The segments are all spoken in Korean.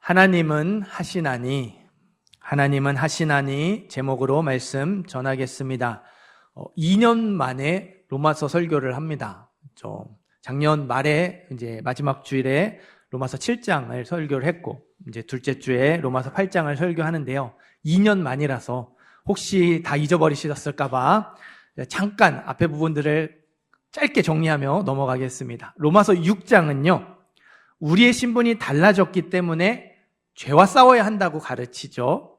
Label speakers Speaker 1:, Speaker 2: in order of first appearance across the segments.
Speaker 1: 하나님은 하시나니 제목으로 말씀 전하겠습니다. 2년 만에 로마서 설교를 합니다. 작년 말에 이제 마지막 주일에 로마서 7장을 설교를 했고 이제 둘째 주에 로마서 8장을 설교하는데요. 2년 만이라서 혹시 다 잊어버리셨을까봐 잠깐 앞에 부분들을 짧게 정리하며 넘어가겠습니다. 로마서 6장은요. 우리의 신분이 달라졌기 때문에 죄와 싸워야 한다고 가르치죠.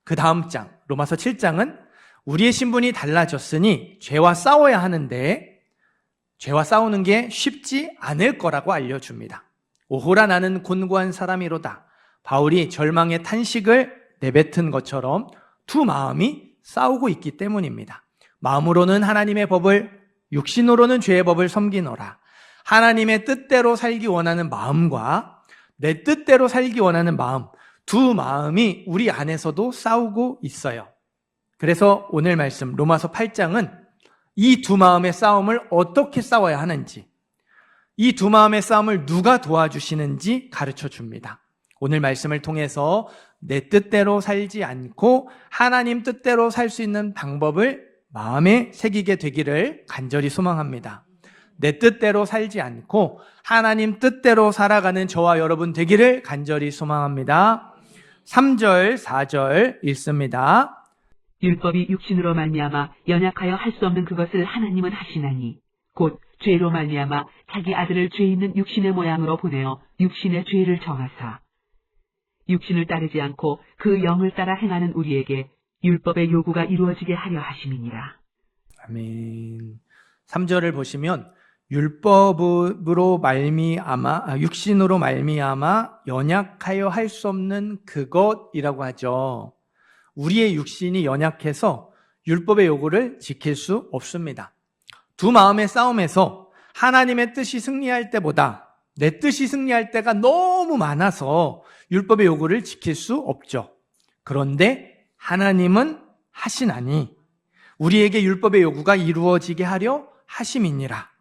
Speaker 1: 그 다음 장, 로마서 7장은 우리의 신분이 달라졌으니 죄와 싸워야 하는데 죄와 싸우는 게 쉽지 않을 거라고 알려줍니다. 오호라 나는 곤고한 사람이로다. 바울이 절망의 탄식을 내뱉은 것처럼 두 마음이 싸우고 있기 때문입니다. 마음으로는 하나님의 법을, 육신으로는 죄의 법을 섬기노라. 하나님의 뜻대로 살기 원하는 마음과 내 뜻대로 살기 원하는 마음, 두 마음이 우리 안에서도 싸우고 있어요. 그래서 오늘 말씀 로마서 8장은 이 두 마음의 싸움을 어떻게 싸워야 하는지, 이 두 마음의 싸움을 누가 도와주시는지 가르쳐 줍니다. 오늘 말씀을 통해서 내 뜻대로 살지 않고 하나님 뜻대로 살 수 있는 방법을 마음에 새기게 되기를 간절히 소망합니다. 내 뜻대로 살지 않고 하나님 뜻대로 살아가는 저와 여러분 되기를 간절히 소망합니다. 3절, 4절 읽습니다.
Speaker 2: 율법이 육신으로 말미암아 연약하여 할 수 없는 그것을 하나님은 하시나니 곧 죄로 말미암아 자기 아들을 죄 있는 육신의 모양으로 보내어 육신의 죄를 정하사 육신을 따르지 않고 그 영을 따라 행하는 우리에게 율법의 요구가 이루어지게 하려 하심이니라.
Speaker 1: 아멘. 3절을 보시면 율법으로 말미암아 육신으로 말미암아 연약하여 할 수 없는 그것이라고 하죠. 우리의 육신이 연약해서 율법의 요구를 지킬 수 없습니다. 두 마음의 싸움에서 하나님의 뜻이 승리할 때보다 내 뜻이 승리할 때가 너무 많아서 율법의 요구를 지킬 수 없죠. 그런데 하나님은 하시나니 우리에게 율법의 요구가 이루어지게 하려 하심이니라.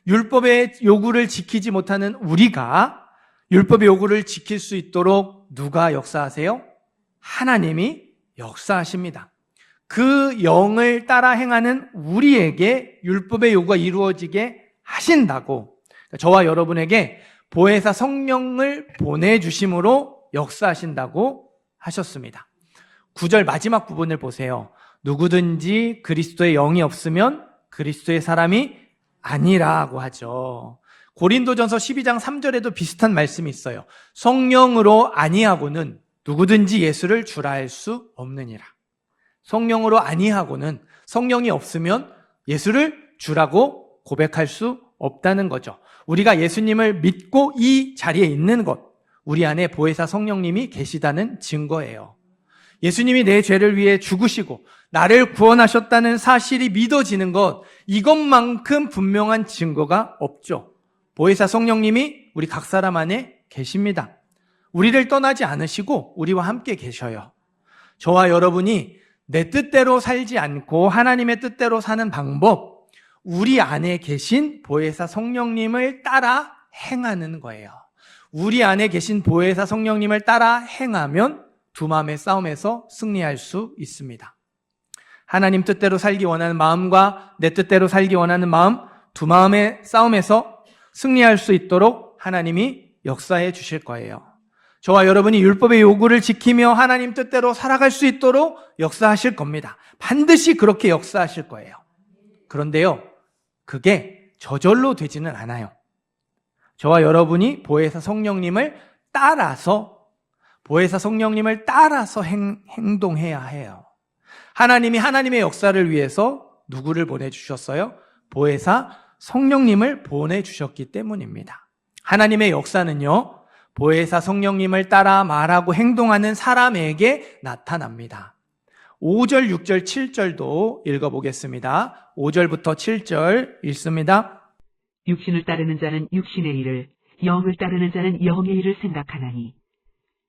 Speaker 1: 율법의 요구를 지키지 못하는 우리가 율법의 요구를 지킬 수 있도록 누가 역사하세요? 하나님이 역사하십니다. 그 영을 따라 행하는 우리에게 율법의 요구가 이루어지게 하신다고 저와 여러분에게 보혜사 성령을 보내주심으로 역사하신다고 하셨습니다. 9절 마지막 부분을 보세요. 누구든지 그리스도의 영이 없으면 그리스도의 사람이 아니라고 하죠. 고린도전서 12장 3절에도 비슷한 말씀이 있어요. 성령으로 아니하고는 누구든지 예수를 주라 할 수 없느니라. 성령으로 아니하고는 성령이 없으면 예수를 주라고 고백할 수 없다는 거죠. 우리가 예수님을 믿고 이 자리에 있는 것, 우리 안에 보혜사 성령님이 계시다는 증거예요. 예수님이 내 죄를 위해 죽으시고 나를 구원하셨다는 사실이 믿어지는 것, 이것만큼 분명한 증거가 없죠. 보혜사 성령님이 우리 각 사람 안에 계십니다. 우리를 떠나지 않으시고 우리와 함께 계셔요. 저와 여러분이 내 뜻대로 살지 않고 하나님의 뜻대로 사는 방법, 우리 안에 계신 보혜사 성령님을 따라 행하는 거예요. 우리 안에 계신 보혜사 성령님을 따라 행하면 두 마음의 싸움에서 승리할 수 있습니다. 하나님 뜻대로 살기 원하는 마음과 내 뜻대로 살기 원하는 마음, 두 마음의 싸움에서 승리할 수 있도록 하나님이 역사해 주실 거예요. 저와 여러분이 율법의 요구를 지키며 하나님 뜻대로 살아갈 수 있도록 역사하실 겁니다. 반드시 그렇게 역사하실 거예요. 그런데요, 그게 저절로 되지는 않아요. 저와 여러분이 보혜사 성령님을 따라서 행동해야 해요. 하나님이 하나님의 역사를 위해서 누구를 보내주셨어요? 보혜사 성령님을 보내주셨기 때문입니다. 하나님의 역사는요, 보혜사 성령님을 따라 말하고 행동하는 사람에게 나타납니다. 5절, 6절, 7절도 읽어보겠습니다. 5절부터 7절 읽습니다.
Speaker 2: 육신을 따르는 자는 육신의 일을, 영을 따르는 자는 영의 일을 생각하나니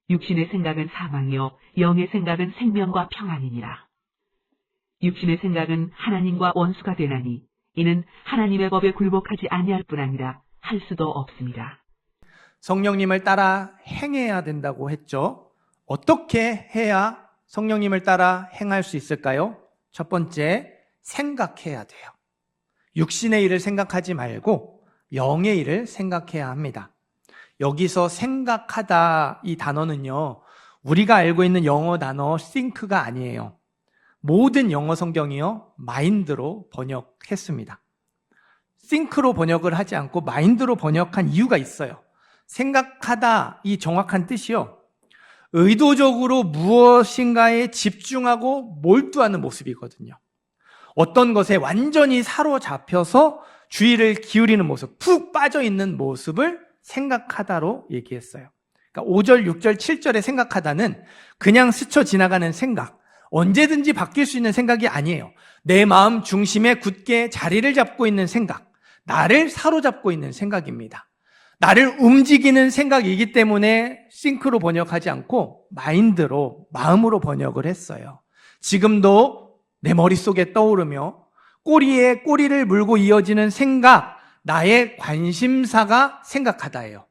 Speaker 2: 육신의 생각은 사망이요 영의 생각은 생명과 평안이니라. 육신의 생각은 하나님과 원수가 되나니 이는 하나님의 법에 굴복하지 아니할 뿐 아니라 할 수도 없습니다.
Speaker 1: 성령님을 따라 행해야 된다고 했죠. 어떻게 해야 성령님을 따라 행할 수 있을까요? 첫 번째, 생각해야 돼요. 육신의 일을 생각하지 말고 영의 일을 생각해야 합니다. 여기서 생각하다 이 단어는요, 우리가 알고 있는 영어 단어 think가 아니에요. 모든 영어 성경이요, 마인드로 번역했습니다. think로 번역을 하지 않고 마인드로 번역한 이유가 있어요. 생각하다 이 정확한 뜻이요, 의도적으로 무엇인가에 집중하고 몰두하는 모습이거든요. 어떤 것에 완전히 사로잡혀서 주의를 기울이는 모습, 푹 빠져있는 모습을 생각하다로 얘기했어요. 그러니까 5절, 6절, 7절의 생각하다는 그냥 스쳐 지나가는 생각, 언제든지 바뀔 수 있는 생각이 아니에요. 내 마음 중심에 굳게 자리를 잡고 있는 생각, 나를 사로잡고 있는 생각입니다. 나를 움직이는 생각이기 때문에 싱크로 번역하지 않고 마인드로, 마음으로 번역을 했어요. 지금도 내 머릿속에 떠오르며 꼬리에 꼬리를 물고 이어지는 생각, 나의 관심사가 생각하다예요.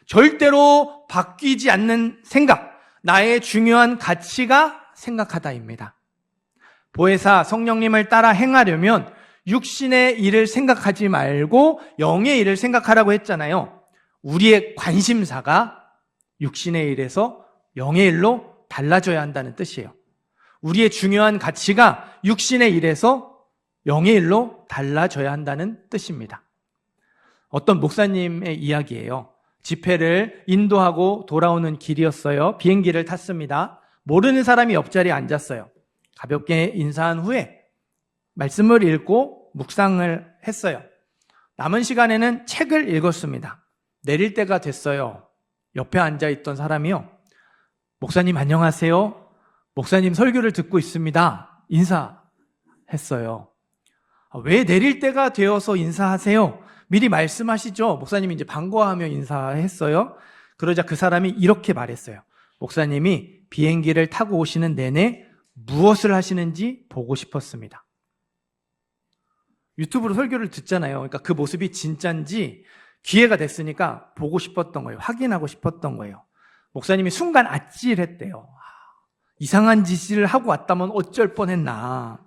Speaker 1: 절대로 바뀌지 않는 생각, 나의 중요한 가치가 생각하다입니다. 보혜사 성령님을 따라 행하려면 육신의 일을 생각하지 말고 영의 일을 생각하라고 했잖아요. 우리의 관심사가 육신의 일에서 영의 일로 달라져야 한다는 뜻이에요. 우리의 중요한 가치가 육신의 일에서 영의 일로 달라져야 한다는 뜻입니다. 어떤 목사님의 이야기예요. 집회를 인도하고 돌아오는 길이었어요. 비행기를 탔습니다. 모르는 사람이 옆자리에 앉았어요. 가볍게 인사한 후에 말씀을 읽고 묵상을 했어요. 남은 시간에는 책을 읽었습니다. 내릴 때가 됐어요. 옆에 앉아있던 사람이요, 목사님 안녕하세요. 목사님 설교를 듣고 있습니다. 인사했어요. 왜 내릴 때가 되어서 인사하세요? 미리 말씀하시죠. 목사님이 이제 반가워하며 인사했어요. 그러자 그 사람이 이렇게 말했어요. 목사님이 비행기를 타고 오시는 내내 무엇을 하시는지 보고 싶었습니다. 유튜브로 설교를 듣잖아요. 그러니까 그 모습이 진짠지 기회가 됐으니까 보고 싶었던 거예요. 확인하고 싶었던 거예요. 목사님이 순간 아찔했대요. 이상한 짓을 하고 왔다면 어쩔 뻔했나.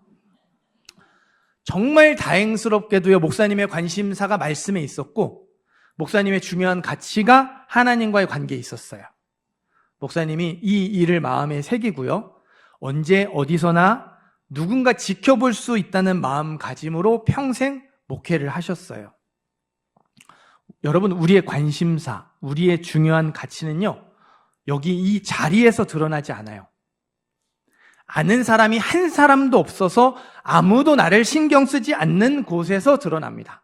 Speaker 1: 정말 다행스럽게도요, 목사님의 관심사가 말씀에 있었고 목사님의 중요한 가치가 하나님과의 관계에 있었어요. 목사님이 이 일을 마음에 새기고요, 언제 어디서나 누군가 지켜볼 수 있다는 마음가짐으로 평생 목회를 하셨어요. 여러분, 우리의 관심사, 우리의 중요한 가치는요, 여기 이 자리에서 드러나지 않아요. 아는 사람이 한 사람도 없어서 아무도 나를 신경 쓰지 않는 곳에서 드러납니다.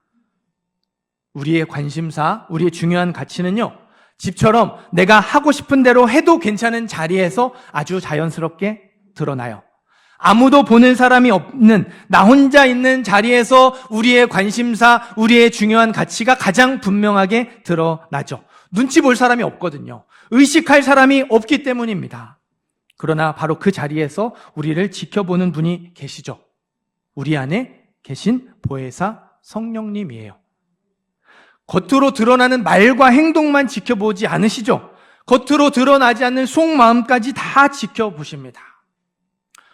Speaker 1: 우리의 관심사, 우리의 중요한 가치는요, 집처럼 내가 하고 싶은 대로 해도 괜찮은 자리에서 아주 자연스럽게 드러나요. 아무도 보는 사람이 없는 나 혼자 있는 자리에서 우리의 관심사, 우리의 중요한 가치가 가장 분명하게 드러나죠. 눈치 볼 사람이 없거든요. 의식할 사람이 없기 때문입니다. 그러나 바로 그 자리에서 우리를 지켜보는 분이 계시죠. 우리 안에 계신 보혜사 성령님이에요. 겉으로 드러나는 말과 행동만 지켜보지 않으시죠. 겉으로 드러나지 않는 속마음까지 다 지켜보십니다.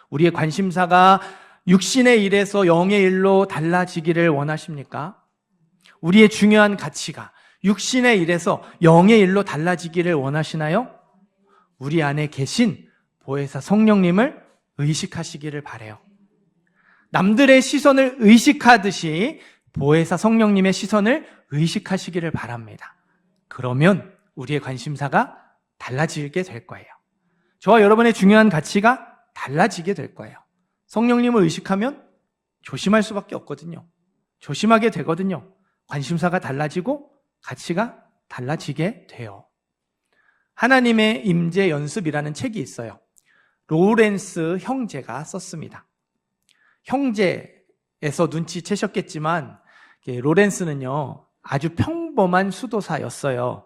Speaker 1: 우리의 관심사가 육신의 일에서 영의 일로 달라지기를 원하십니까? 우리의 중요한 가치가 육신의 일에서 영의 일로 달라지기를 원하시나요? 우리 안에 계신 보혜사 성령님을 의식하시기를 바라요. 남들의 시선을 의식하듯이 보혜사 성령님의 시선을 의식하시기를 바랍니다. 그러면 우리의 관심사가 달라지게 될 거예요. 저와 여러분의 중요한 가치가 달라지게 될 거예요. 성령님을 의식하면 조심할 수밖에 없거든요. 조심하게 되거든요. 관심사가 달라지고 가치가 달라지게 돼요. 하나님의 임재 연습이라는 책이 있어요. 로렌스 형제가 썼습니다. 형제에서 눈치채셨겠지만 로렌스는요, 아주 평범한 수도사였어요.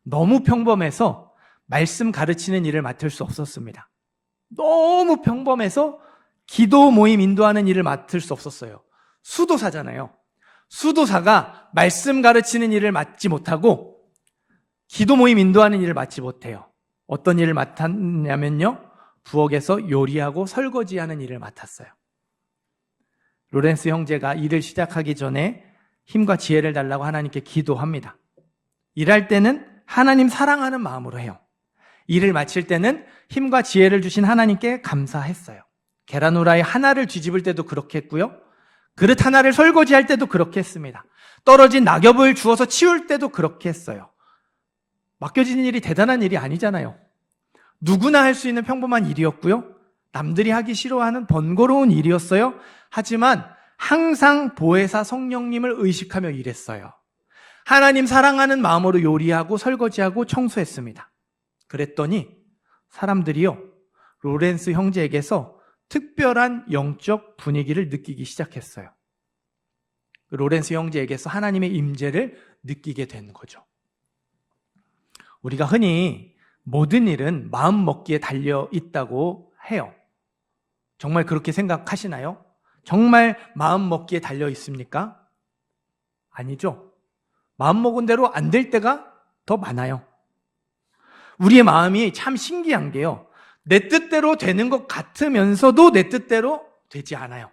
Speaker 1: 너무 평범해서 말씀 가르치는 일을 맡을 수 없었습니다. 너무 평범해서 기도 모임 인도하는 일을 맡을 수 없었어요. 수도사잖아요. 수도사가 말씀 가르치는 일을 맡지 못하고 기도 모임 인도하는 일을 맡지 못해요. 어떤 일을 맡았냐면요. 부엌에서 요리하고 설거지하는 일을 맡았어요. 로렌스 형제가 일을 시작하기 전에 힘과 지혜를 달라고 하나님께 기도합니다. 일할 때는 하나님 사랑하는 마음으로 해요. 일을 마칠 때는 힘과 지혜를 주신 하나님께 감사했어요. 계란 후라이 하나를 뒤집을 때도 그렇게 했고요. 그릇 하나를 설거지할 때도 그렇게 했습니다. 떨어진 낙엽을 주워서 치울 때도 그렇게 했어요. 맡겨진 일이 대단한 일이 아니잖아요. 누구나 할 수 있는 평범한 일이었고요. 남들이 하기 싫어하는 번거로운 일이었어요. 하지만 항상 보혜사 성령님을 의식하며 일했어요. 하나님 사랑하는 마음으로 요리하고 설거지하고 청소했습니다. 그랬더니 사람들이요, 로렌스 형제에게서 특별한 영적 분위기를 느끼기 시작했어요. 로렌스 형제에게서 하나님의 임재를 느끼게 된 거죠. 우리가 흔히 모든 일은 마음 먹기에 달려 있다고 해요. 정말 그렇게 생각하시나요? 정말 마음 먹기에 달려 있습니까? 아니죠. 마음 먹은 대로 안 될 때가 더 많아요. 우리의 마음이 참 신기한 게요. 내 뜻대로 되는 것 같으면서도 내 뜻대로 되지 않아요.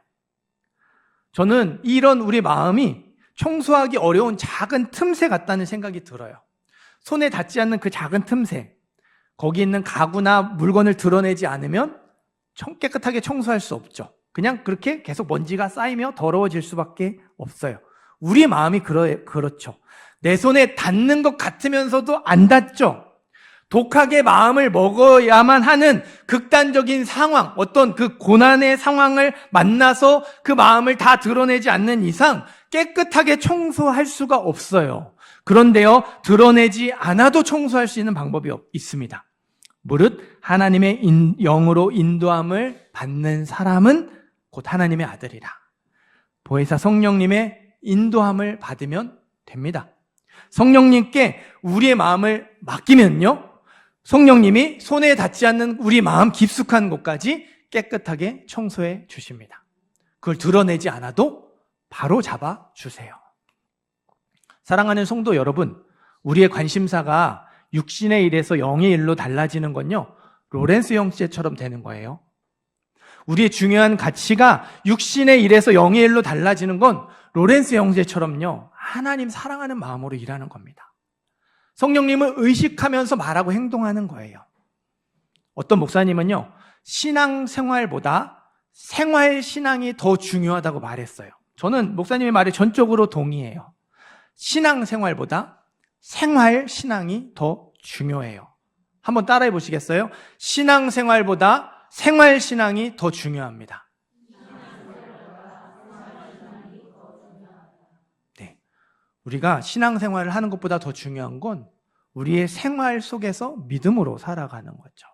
Speaker 1: 저는 이런 우리 마음이 청소하기 어려운 작은 틈새 같다는 생각이 들어요. 손에 닿지 않는 그 작은 틈새, 거기 있는 가구나 물건을 드러내지 않으면 깨끗하게 청소할 수 없죠. 그냥 그렇게 계속 먼지가 쌓이며 더러워질 수밖에 없어요. 우리 마음이 그렇죠. 내 손에 닿는 것 같으면서도 안 닿죠. 독하게 마음을 먹어야만 하는 극단적인 상황, 어떤 그 고난의 상황을 만나서 그 마음을 다 드러내지 않는 이상 깨끗하게 청소할 수가 없어요. 그런데요, 드러내지 않아도 청소할 수 있는 방법이 있습니다. 무릇 하나님의 영으로 인도함을 받는 사람은 곧 하나님의 아들이라. 보혜사 성령님의 인도함을 받으면 됩니다. 성령님께 우리의 마음을 맡기면요, 성령님이 손에 닿지 않는 우리 마음 깊숙한 곳까지 깨끗하게 청소해 주십니다. 그걸 드러내지 않아도 바로 잡아 주세요. 사랑하는 성도 여러분, 우리의 관심사가 육신의 일에서 영의 일로 달라지는 건요, 로렌스 형제처럼 되는 거예요. 우리의 중요한 가치가 육신의 일에서 영의 일로 달라지는 건 로렌스 형제처럼요, 하나님 사랑하는 마음으로 일하는 겁니다. 성령님을 의식하면서 말하고 행동하는 거예요. 어떤 목사님은요, 신앙생활보다 생활신앙이 더 중요하다고 말했어요. 저는 목사님의 말에 전적으로 동의해요. 신앙생활보다 생활신앙이 더 중요해요. 한번 따라해 보시겠어요? 신앙생활보다 생활신앙이 더 중요합니다. 네, 우리가 신앙생활을 하는 것보다 더 중요한 건 우리의 생활 속에서 믿음으로 살아가는 거죠.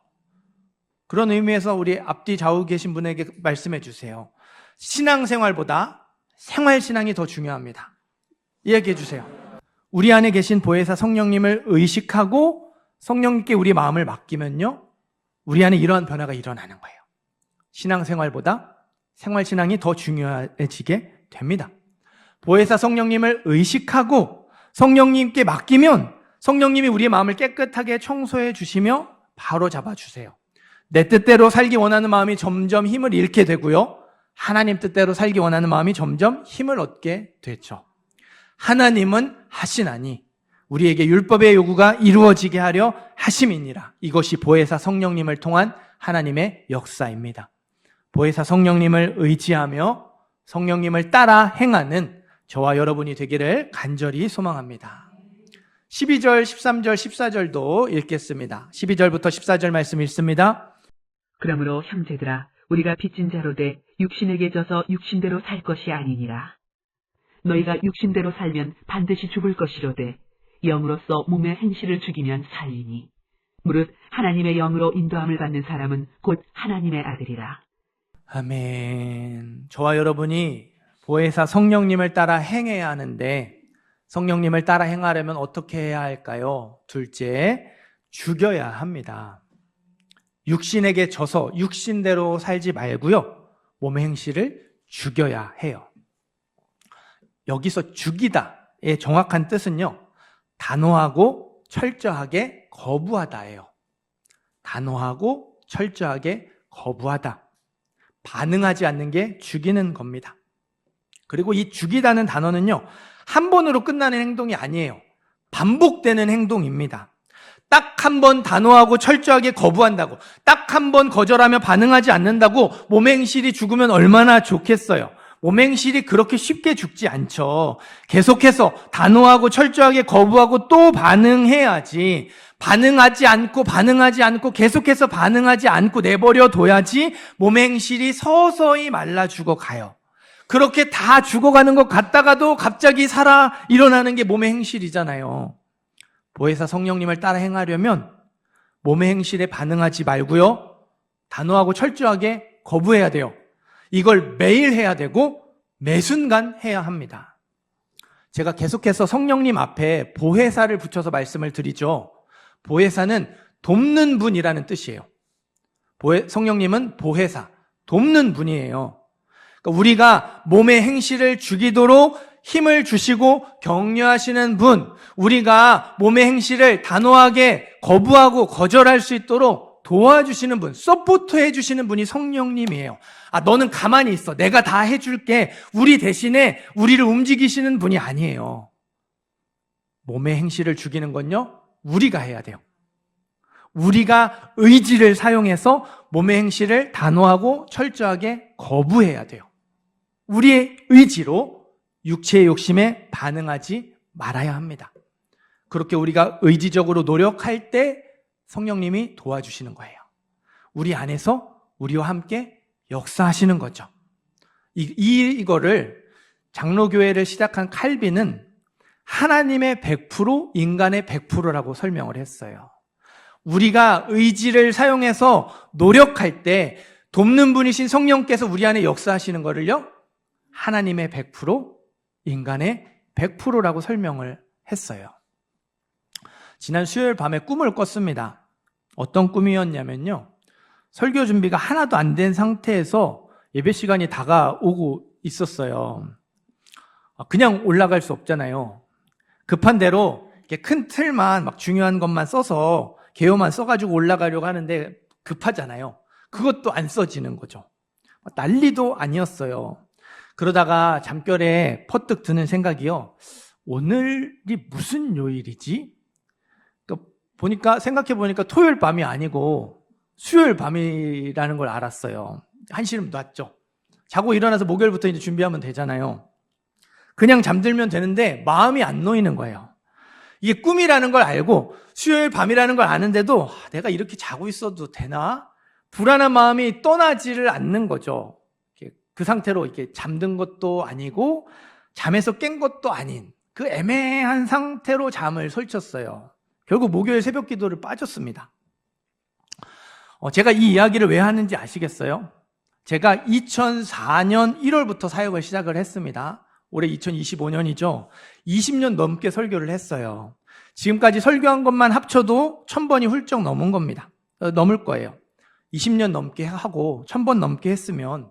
Speaker 1: 그런 의미에서 우리 앞뒤 좌우 계신 분에게 말씀해 주세요. 신앙생활보다 생활신앙이 더 중요합니다. 이야기해 주세요. 우리 안에 계신 보혜사 성령님을 의식하고 성령님께 우리 마음을 맡기면요, 우리 안에 이러한 변화가 일어나는 거예요. 신앙생활보다 생활신앙이 더 중요해지게 됩니다. 보혜사 성령님을 의식하고 성령님께 맡기면 성령님이 우리의 마음을 깨끗하게 청소해 주시며 바로 잡아주세요. 내 뜻대로 살기 원하는 마음이 점점 힘을 잃게 되고요, 하나님 뜻대로 살기 원하는 마음이 점점 힘을 얻게 되죠. 하나님은 하시나니 우리에게 율법의 요구가 이루어지게 하려 하심이니라. 이것이 보혜사 성령님을 통한 하나님의 역사입니다. 보혜사 성령님을 의지하며 성령님을 따라 행하는 저와 여러분이 되기를 간절히 소망합니다. 12절, 13절, 14절도 읽겠습니다. 12절부터 14절 말씀 읽습니다.
Speaker 2: 그러므로 형제들아, 우리가 빚진 자로 돼 육신에게 져서 육신대로 살 것이 아니니라. 너희가 육신대로 살면 반드시 죽을 것이로되 영으로서 몸의 행실을 죽이면 살리니 무릇 하나님의 영으로 인도함을 받는 사람은 곧 하나님의 아들이라.
Speaker 1: 아멘. 저와 여러분이 보혜사 성령님을 따라 행해야 하는데 성령님을 따라 행하려면 어떻게 해야 할까요? 둘째, 죽여야 합니다. 육신에게 져서 육신대로 살지 말고요, 몸의 행실을 죽여야 해요. 여기서 죽이다의 정확한 뜻은요, 단호하고 철저하게 거부하다예요. 단호하고 철저하게 거부하다. 반응하지 않는 게 죽이는 겁니다. 그리고 이 죽이다는 단어는요, 한 번으로 끝나는 행동이 아니에요. 반복되는 행동입니다. 딱 한 번 단호하고 철저하게 거부한다고, 딱 한 번 거절하며 반응하지 않는다고 몸행실이 죽으면 얼마나 좋겠어요. 몸행실이 그렇게 쉽게 죽지 않죠. 계속해서 단호하고 철저하게 거부하고 또 반응해야지. 반응하지 않고 계속해서 반응하지 않고 내버려 둬야지 몸행실이 서서히 말라 죽어가요. 그렇게 다 죽어가는 것 같다가도 갑자기 살아 일어나는 게 몸의 행실이잖아요. 보혜사 성령님을 따라 행하려면 몸의 행실에 반응하지 말고요, 단호하고 철저하게 거부해야 돼요. 이걸 매일 해야 되고 매 순간 해야 합니다. 제가 계속해서 성령님 앞에 보혜사를 붙여서 말씀을 드리죠. 보혜사는 돕는 분이라는 뜻이에요. 성령님은 보혜사, 돕는 분이에요. 그러니까 우리가 몸의 행실을 죽이도록 힘을 주시고 격려하시는 분, 우리가 몸의 행실을 단호하게 거부하고 거절할 수 있도록 도와주시는 분, 서포트 해주시는 분이 성령님이에요. 너는 가만히 있어. 내가 다 해줄게. 우리 대신에 우리를 움직이시는 분이 아니에요. 몸의 행실을 죽이는 건요, 우리가 해야 돼요. 우리가 의지를 사용해서 몸의 행실을 단호하고 철저하게 거부해야 돼요. 우리의 의지로 육체의 욕심에 반응하지 말아야 합니다. 그렇게 우리가 의지적으로 노력할 때 성령님이 도와주시는 거예요. 우리 안에서 우리와 함께 역사하시는 거죠. 이거를 장로교회를 시작한 칼빈은 하나님의 100%, 인간의 100%라고 설명을 했어요. 우리가 의지를 사용해서 노력할 때 돕는 분이신 성령께서 우리 안에 역사하시는 거를요, 하나님의 100%, 인간의 100%라고 설명을 했어요. 지난 수요일 밤에 꿈을 꿨습니다. 어떤 꿈이었냐면요, 설교 준비가 하나도 안 된 상태에서 예배 시간이 다가오고 있었어요. 그냥 올라갈 수 없잖아요. 급한 대로 이렇게 큰 틀만 막 중요한 것만 써서 개요만 써가지고 올라가려고 하는데 급하잖아요. 그것도 안 써지는 거죠. 난리도 아니었어요. 그러다가 잠결에 퍼뜩 드는 생각이요, 오늘이 무슨 요일이지? 생각해보니까 토요일 밤이 아니고 수요일 밤이라는 걸 알았어요. 한시름 놨죠. 자고 일어나서 목요일부터 이제 준비하면 되잖아요. 그냥 잠들면 되는데 마음이 안 놓이는 거예요. 이게 꿈이라는 걸 알고 수요일 밤이라는 걸 아는데도 내가 이렇게 자고 있어도 되나? 불안한 마음이 떠나지를 않는 거죠. 그 상태로 이렇게 잠든 것도 아니고 잠에서 깬 것도 아닌 그 애매한 상태로 잠을 설쳤어요. 결국 목요일 새벽 기도를 빠졌습니다. 제가 이 이야기를 왜 하는지 아시겠어요? 제가 2004년 1월부터 사역을 시작을 했습니다. 올해 2025년이죠. 20년 넘게 설교를 했어요. 지금까지 설교한 것만 합쳐도 1000번이 훌쩍 넘은 겁니다. 넘을 거예요. 20년 넘게 하고 1000번 넘게 했으면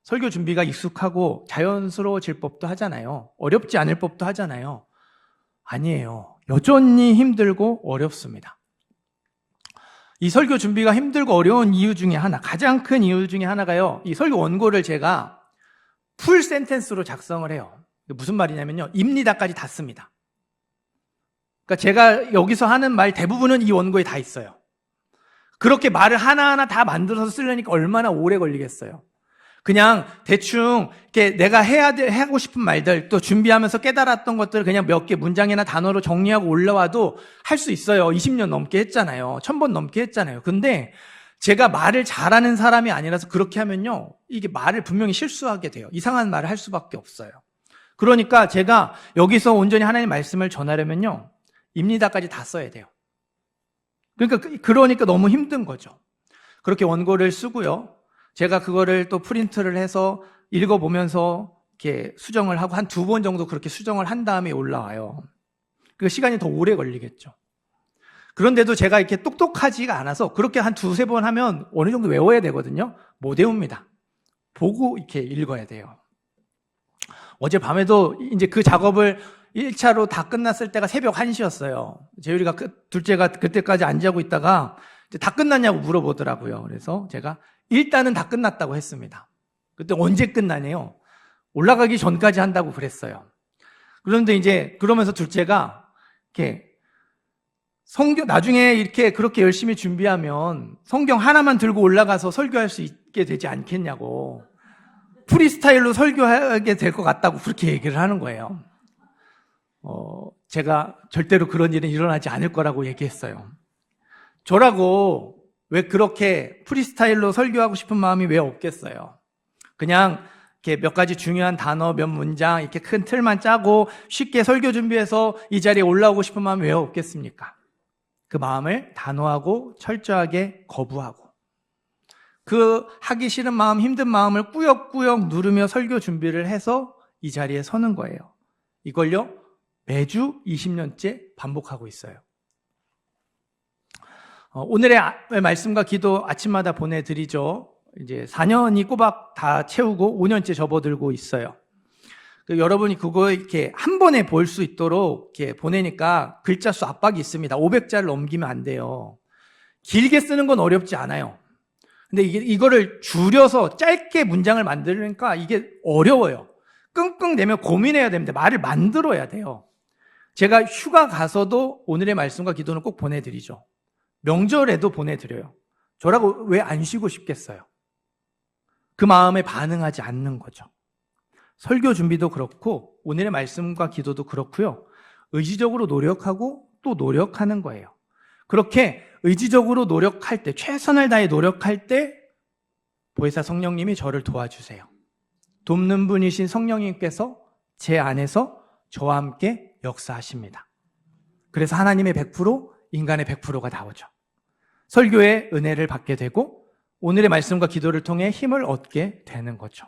Speaker 1: 설교 준비가 익숙하고 자연스러워질 법도 하잖아요. 어렵지 않을 법도 하잖아요. 아니에요. 여전히 힘들고 어렵습니다. 이 설교 준비가 힘들고 어려운 이유 중에 하나, 가장 큰 이유 중에 하나가요, 이 설교 원고를 제가 풀 센텐스로 작성을 해요. 무슨 말이냐면요, 입니다까지 다 씁니다. 그러니까 제가 여기서 하는 말 대부분은 이 원고에 다 있어요. 그렇게 말을 하나하나 다 만들어서 쓰려니까 얼마나 오래 걸리겠어요. 그냥 대충 이렇게 내가 하고 싶은 말들, 또 준비하면서 깨달았던 것들을 그냥 몇 개 문장이나 단어로 정리하고 올라와도 할 수 있어요. 20년 넘게 했잖아요. 1000번 넘게 했잖아요. 근데 제가 말을 잘하는 사람이 아니라서 그렇게 하면요, 이게 말을 분명히 실수하게 돼요. 이상한 말을 할 수밖에 없어요. 그러니까 제가 여기서 온전히 하나님의 말씀을 전하려면요, 입니다까지 다 써야 돼요. 그러니까 너무 힘든 거죠. 그렇게 원고를 쓰고요, 제가 그거를 또 프린트를 해서 읽어보면서 이렇게 수정을 하고 한 2번 정도 그렇게 수정을 한 다음에 올라와요. 그 시간이 더 오래 걸리겠죠. 그런데도 제가 이렇게 똑똑하지가 않아서 그렇게 한 2-3번 하면 어느 정도 외워야 되거든요. 못 외웁니다. 보고 이렇게 읽어야 돼요. 어젯밤에도 이제 그 작업을 1차로 다 끝났을 때가 새벽 1시였어요. 재율이가 둘째가 그때까지 안 자고 있다가 이제 다 끝났냐고 물어보더라고요. 그래서 제가 일단은 다 끝났다고 했습니다. 그때 언제 끝나네요? 올라가기 전까지 한다고 그랬어요. 그런데 이제 그러면서 둘째가 이렇게 성경 나중에 이렇게 그렇게 열심히 준비하면 성경 하나만 들고 올라가서 설교할 수 있게 되지 않겠냐고, 프리스타일로 설교하게 될 것 같다고 그렇게 얘기를 하는 거예요. 제가 절대로 그런 일은 일어나지 않을 거라고 얘기했어요. 저라고 왜 그렇게 프리스타일로 설교하고 싶은 마음이 왜 없겠어요? 그냥 이렇게 몇 가지 중요한 단어, 몇 문장, 이렇게 큰 틀만 짜고 쉽게 설교 준비해서 이 자리에 올라오고 싶은 마음이 왜 없겠습니까? 그 마음을 단호하고 철저하게 거부하고, 그 하기 싫은 마음, 힘든 마음을 꾸역꾸역 누르며 설교 준비를 해서 이 자리에 서는 거예요. 이걸요, 매주 20년째 반복하고 있어요. 오늘의 말씀과 기도 아침마다 보내드리죠. 이제 4년이 꼬박 다 채우고 5년째 접어들고 있어요. 여러분이 그거 이렇게 한 번에 볼 수 있도록 이렇게 보내니까 글자 수 압박이 있습니다. 500자를 넘기면 안 돼요. 길게 쓰는 건 어렵지 않아요. 근데 이거를 줄여서 짧게 문장을 만들니까 이게 어려워요. 끙끙 대며 고민해야 됩니다. 말을 만들어야 돼요. 제가 휴가 가서도 오늘의 말씀과 기도는 꼭 보내드리죠. 명절에도 보내드려요. 저라고 왜 안 쉬고 싶겠어요? 그 마음에 반응하지 않는 거죠. 설교 준비도 그렇고 오늘의 말씀과 기도도 그렇고요. 의지적으로 노력하고 또 노력하는 거예요. 그렇게 의지적으로 노력할 때, 최선을 다해 노력할 때 보혜사 성령님이 저를 도와주세요. 돕는 분이신 성령님께서 제 안에서 저와 함께 역사하십니다. 그래서 하나님의 100%, 인간의 100%가 나오죠. 설교의 은혜를 받게 되고 오늘의 말씀과 기도를 통해 힘을 얻게 되는 거죠.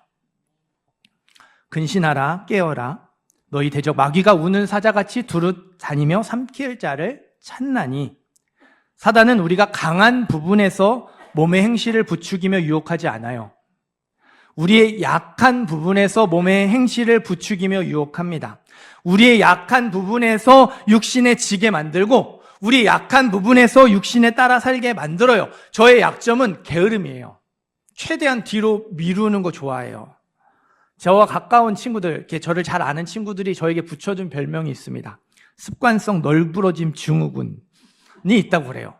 Speaker 1: 근신하라, 깨어라. 너희 대적 마귀가 우는 사자같이 두루 다니며 삼킬 자를 찾나니. 사단은 우리가 강한 부분에서 몸의 행실을 부추기며 유혹하지 않아요. 우리의 약한 부분에서 몸의 행실을 부추기며 유혹합니다. 우리의 약한 부분에서 육신에 지게 만들고 우리의 약한 부분에서 육신에 따라 살게 만들어요. 저의 약점은 게으름이에요. 최대한 뒤로 미루는 거 좋아해요. 저와 가까운 친구들, 이렇게 저를 잘 아는 친구들이 저에게 붙여준 별명이 있습니다. 습관성 널브러짐 증후군이 있다고 그래요.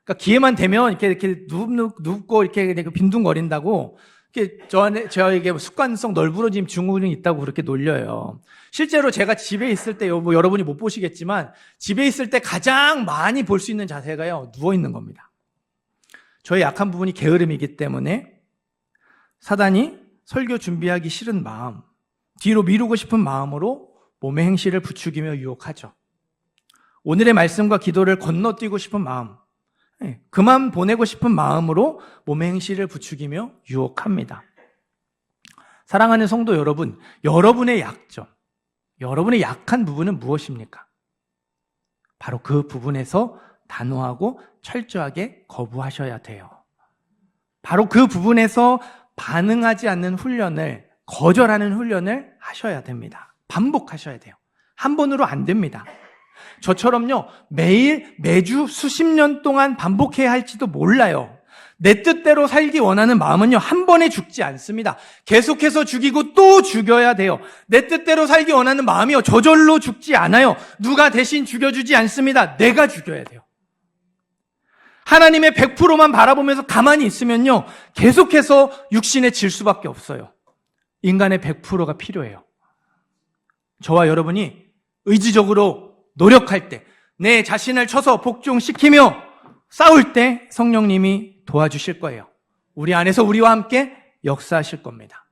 Speaker 1: 그러니까 기회만 되면 이렇게 눕고 이렇게 빈둥거린다고, 이렇게 저에게 습관성 널브러짐 증후군이 있다고 그렇게 놀려요. 실제로 제가 집에 있을 때, 여러분이 못 보시겠지만, 집에 있을 때 가장 많이 볼 수 있는 자세가요, 누워 있는 겁니다. 저의 약한 부분이 게으름이기 때문에 사단이 설교 준비하기 싫은 마음, 뒤로 미루고 싶은 마음으로 몸의 행실을 부추기며 유혹하죠. 오늘의 말씀과 기도를 건너뛰고 싶은 마음, 그만 보내고 싶은 마음으로 몸의 행실을 부추기며 유혹합니다. 사랑하는 성도 여러분, 여러분의 약점, 여러분의 약한 부분은 무엇입니까? 바로 그 부분에서 단호하고 철저하게 거부하셔야 돼요. 바로 그 부분에서 반응하지 않는 훈련을, 거절하는 훈련을 하셔야 됩니다. 반복하셔야 돼요. 한 번으로 안 됩니다. 저처럼요, 매주 수십 년 동안 반복해야 할지도 몰라요. 내 뜻대로 살기 원하는 마음은요, 한 번에 죽지 않습니다. 계속해서 죽이고 또 죽여야 돼요. 내 뜻대로 살기 원하는 마음이요, 저절로 죽지 않아요. 누가 대신 죽여주지 않습니다. 내가 죽여야 돼요. 하나님의 100%만 바라보면서 가만히 있으면요, 계속해서 육신에 질 수밖에 없어요. 인간의 100%가 필요해요. 저와 여러분이 의지적으로 노력할 때, 내 자신을 쳐서 복종시키며 싸울 때 성령님이 도와주실 거예요. 우리 안에서 우리와 함께 역사하실 겁니다.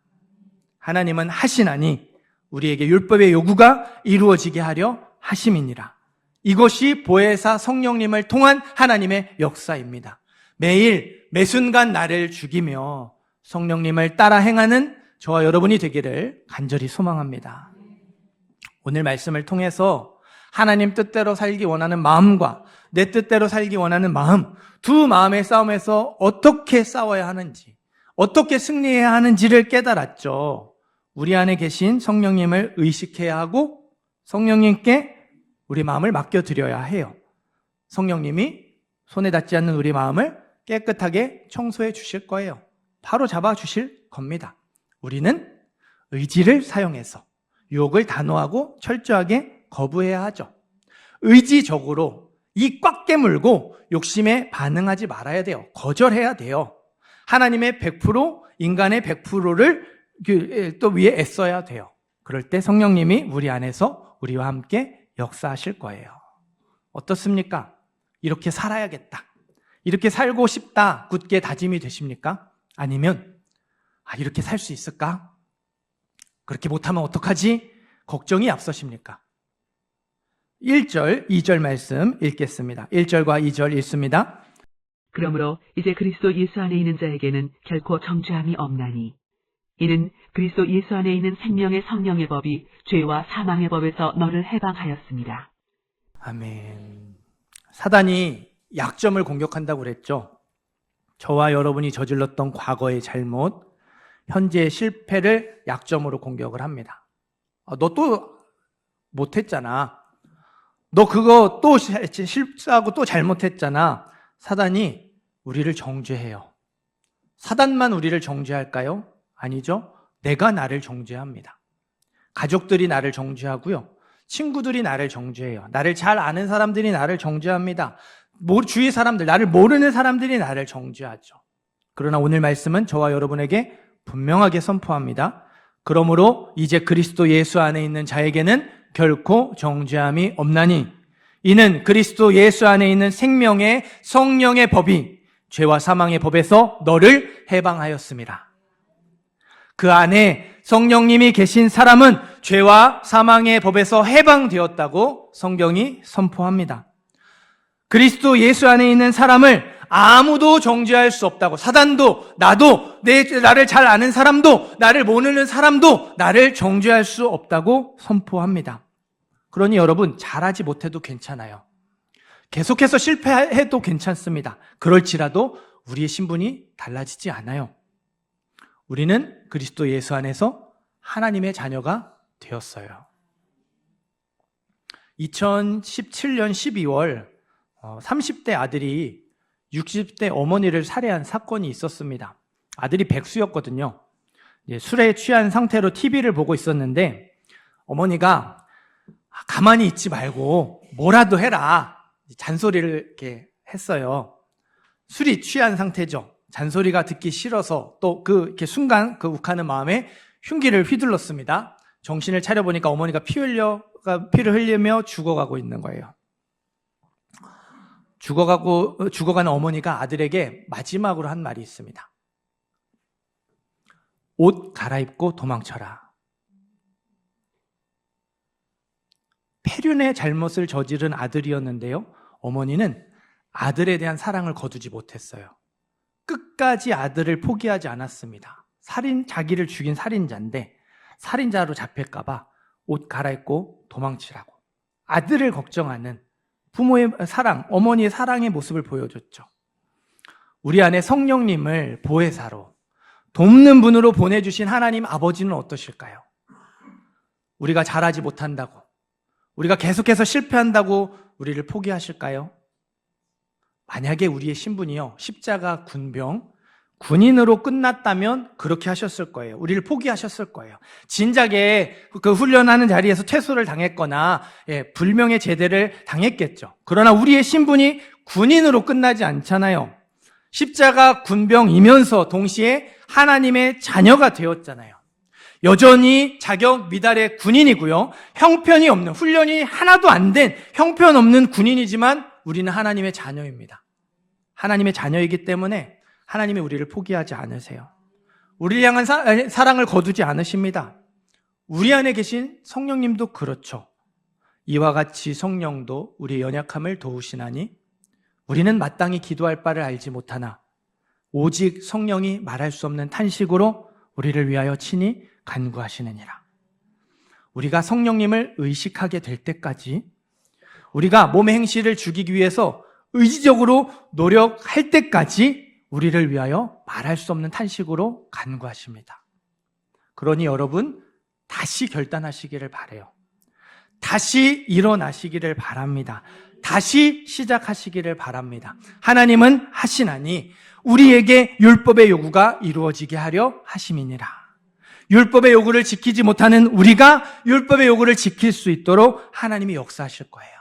Speaker 1: 하나님은 하시나니 우리에게 율법의 요구가 이루어지게 하려 하심이니라. 이것이 보혜사 성령님을 통한 하나님의 역사입니다. 매일 매순간 나를 죽이며 성령님을 따라 행하는 저와 여러분이 되기를 간절히 소망합니다. 오늘 말씀을 통해서 하나님 뜻대로 살기 원하는 마음과 내 뜻대로 살기 원하는 마음, 두 마음의 싸움에서 어떻게 싸워야 하는지, 어떻게 승리해야 하는지를 깨달았죠. 우리 안에 계신 성령님을 의식해야 하고 성령님께 우리 마음을 맡겨드려야 해요. 성령님이 손에 닿지 않는 우리 마음을 깨끗하게 청소해 주실 거예요. 바로 잡아 주실 겁니다. 우리는 의지를 사용해서 유혹을 단호하고 철저하게 거부해야 하죠. 의지적으로 이 꽉 깨물고 욕심에 반응하지 말아야 돼요. 거절해야 돼요. 하나님의 100%, 인간의 100%를 또 위에 애써야 돼요. 그럴 때 성령님이 우리 안에서 우리와 함께 역사하실 거예요. 어떻습니까? 이렇게 살아야겠다. 이렇게 살고 싶다. 굳게 다짐이 되십니까? 아니면 이렇게 살 수 있을까? 그렇게 못하면 어떡하지? 걱정이 앞서십니까? 1절, 2절 말씀 읽겠습니다. 1절과 2절 읽습니다.
Speaker 2: 그러므로 이제 그리스도 예수 안에 있는 자에게는 결코 정죄함이 없나니 이는 그리스도 예수 안에 있는 생명의 성령의 법이 죄와 사망의 법에서 너를 해방하였습니다.
Speaker 1: 아멘. 사단이 약점을 공격한다고 그랬죠. 저와 여러분이 저질렀던 과거의 잘못, 현재의 실패를 약점으로 공격을 합니다. 너 또 못했잖아. 너 그거 또 실수하고 또 잘못했잖아. 사단이 우리를 정죄해요. 사단만 우리를 정죄할까요? 아니죠. 내가 나를 정죄합니다. 가족들이 나를 정죄하고요. 친구들이 나를 정죄해요. 나를 잘 아는 사람들이 나를 정죄합니다. 주위 사람들, 나를 모르는 사람들이 나를 정죄하죠. 그러나 오늘 말씀은 저와 여러분에게 분명하게 선포합니다. 그러므로 이제 그리스도 예수 안에 있는 자에게는 결코 정죄함이 없나니 이는 그리스도 예수 안에 있는 생명의 성령의 법이 죄와 사망의 법에서 너를 해방하였습니다. 그 안에 성령님이 계신 사람은 죄와 사망의 법에서 해방되었다고 성경이 선포합니다. 그리스도 예수 안에 있는 사람을 아무도 정죄할 수 없다고, 사단도 나도 나를 잘 아는 사람도 나를 모르는 사람도 나를 정죄할 수 없다고 선포합니다. 그러니 여러분, 잘하지 못해도 괜찮아요. 계속해서 실패해도 괜찮습니다. 그럴지라도 우리의 신분이 달라지지 않아요. 우리는 그리스도 예수 안에서 하나님의 자녀가 되었어요. 2017년 12월 30대 아들이 60대 어머니를 살해한 사건이 있었습니다. 아들이 백수였거든요. 술에 취한 상태로 TV를 보고 있었는데 어머니가 가만히 있지 말고 뭐라도 해라, 잔소리를 이렇게 했어요. 술이 취한 상태죠. 잔소리가 듣기 싫어서 또 이렇게 순간 그 욱하는 마음에 흉기를 휘둘렀습니다. 정신을 차려보니까 어머니가 피를 흘리며 죽어가고 있는 거예요. 죽어가는 어머니가 아들에게 마지막으로 한 말이 있습니다. 옷 갈아입고 도망쳐라. 폐륜의 잘못을 저지른 아들이었는데요. 어머니는 아들에 대한 사랑을 거두지 못했어요. 끝까지 아들을 포기하지 않았습니다. 자기를 죽인 살인자인데 살인자로 잡힐까봐 옷 갈아입고 도망치라고. 아들을 걱정하는 부모의 사랑, 어머니의 사랑의 모습을 보여줬죠. 우리 안에 성령님을 보혜사로, 돕는 분으로 보내주신 하나님 아버지는 어떠실까요? 우리가 잘하지 못한다고, 우리가 계속해서 실패한다고 우리를 포기하실까요? 만약에 우리의 신분이요, 십자가 군인으로 끝났다면 그렇게 하셨을 거예요. 우리를 포기하셨을 거예요. 진작에 그 훈련하는 자리에서 퇴소를 당했거나 불명예 제대를 당했겠죠. 그러나 우리의 신분이 군인으로 끝나지 않잖아요. 십자가 군병이면서 동시에 하나님의 자녀가 되었잖아요. 여전히 자격 미달의 군인이고요. 형편이 없는, 훈련이 하나도 안 된 형편없는 군인이지만 우리는 하나님의 자녀입니다. 하나님의 자녀이기 때문에 하나님이 우리를 포기하지 않으세요. 우리를 향한 사랑을 거두지 않으십니다. 우리 안에 계신 성령님도 그렇죠. 이와 같이 성령도 우리의 연약함을 도우시나니 우리는 마땅히 기도할 바를 알지 못하나 오직 성령이 말할 수 없는 탄식으로 우리를 위하여 친히 간구하시느니라. 우리가 성령님을 의식하게 될 때까지, 우리가 몸의 행실을 죽이기 위해서 의지적으로 노력할 때까지 우리를 위하여 말할 수 없는 탄식으로 간구하십니다. 그러니 여러분, 다시 결단하시기를 바라요. 다시 일어나시기를 바랍니다. 다시 시작하시기를 바랍니다. 하나님은 하시나니 우리에게 율법의 요구가 이루어지게 하려 하심이니라. 율법의 요구를 지키지 못하는 우리가 율법의 요구를 지킬 수 있도록 하나님이 역사하실 거예요.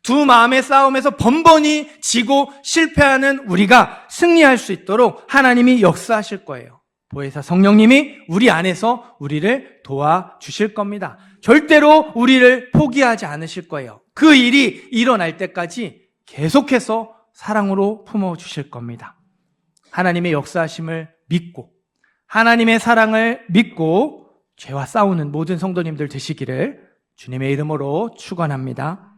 Speaker 1: 두 마음의 싸움에서 번번이 지고 실패하는 우리가 승리할 수 있도록 하나님이 역사하실 거예요. 보혜사 성령님이 우리 안에서 우리를 도와주실 겁니다. 절대로 우리를 포기하지 않으실 거예요. 그 일이 일어날 때까지 계속해서 사랑으로 품어주실 겁니다. 하나님의 역사하심을 믿고 하나님의 사랑을 믿고 죄와 싸우는 모든 성도님들 되시기를 주님의 이름으로 축원합니다.